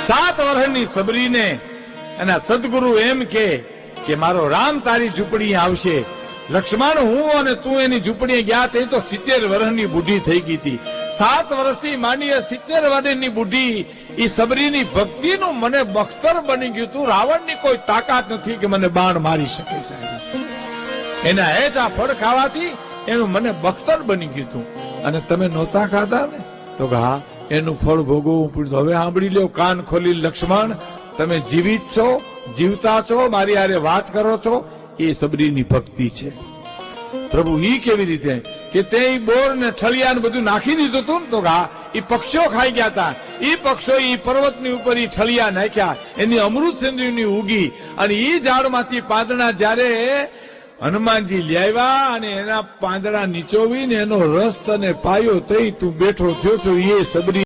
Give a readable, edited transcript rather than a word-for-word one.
7 વર્ષની સબરીને એના સદગુરુ એમ કે મારો રામ તારી ઝૂંપડી આવશે. લક્ષ્મણ હું અને તું એની ઝૂંપડીએ ગયા તે તો 70 વર્ષની બુઢી થઈ ગઈ હતી. 7 વર્ષથી માંડી 70 વર્ષની બુઢી એ સબરીની ભક્તિનું મને બખ્તર બની ગયું તું. રાવણની કોઈ તાકાત નથી કે મને બાણ મારી શકે સાહેબ. એના હેઠા ફળ ખાવાથી એનું મને બખ્તર બની ગયું તું. અને તમે નહોતા ખાધા ને તો હા એનું ફળ ભોગવવું પડ્યું. હવે સાંભળી લો કાન ખોલી લક્ષ્મણ, તમે જીવિત છો, જીવતા છો, મારી હારે વાત કરો છો, એ સબરીની ભક્તિ છે. પ્રભુ ઈ કેવી રીતે કે તે બોર ને ઠળિયા ને બધું નાખી દીધું હતું ને તો હા એ પક્ષીઓ ખાઈ ગયા હતા. એ પક્ષીઓ એ પર્વતની ઉપર એ ઠળિયા નાખ્યા, એની અમૃત સિંધુની ઉગી અને એ ઝાડમાંથી પાંદડા જ્યારે હનુમાનજી લાવ્યા અને એના પાંદડા નીચોવીને એનો રસ તને પાયો તઈ તું બેઠો થયો છો. એ સબરી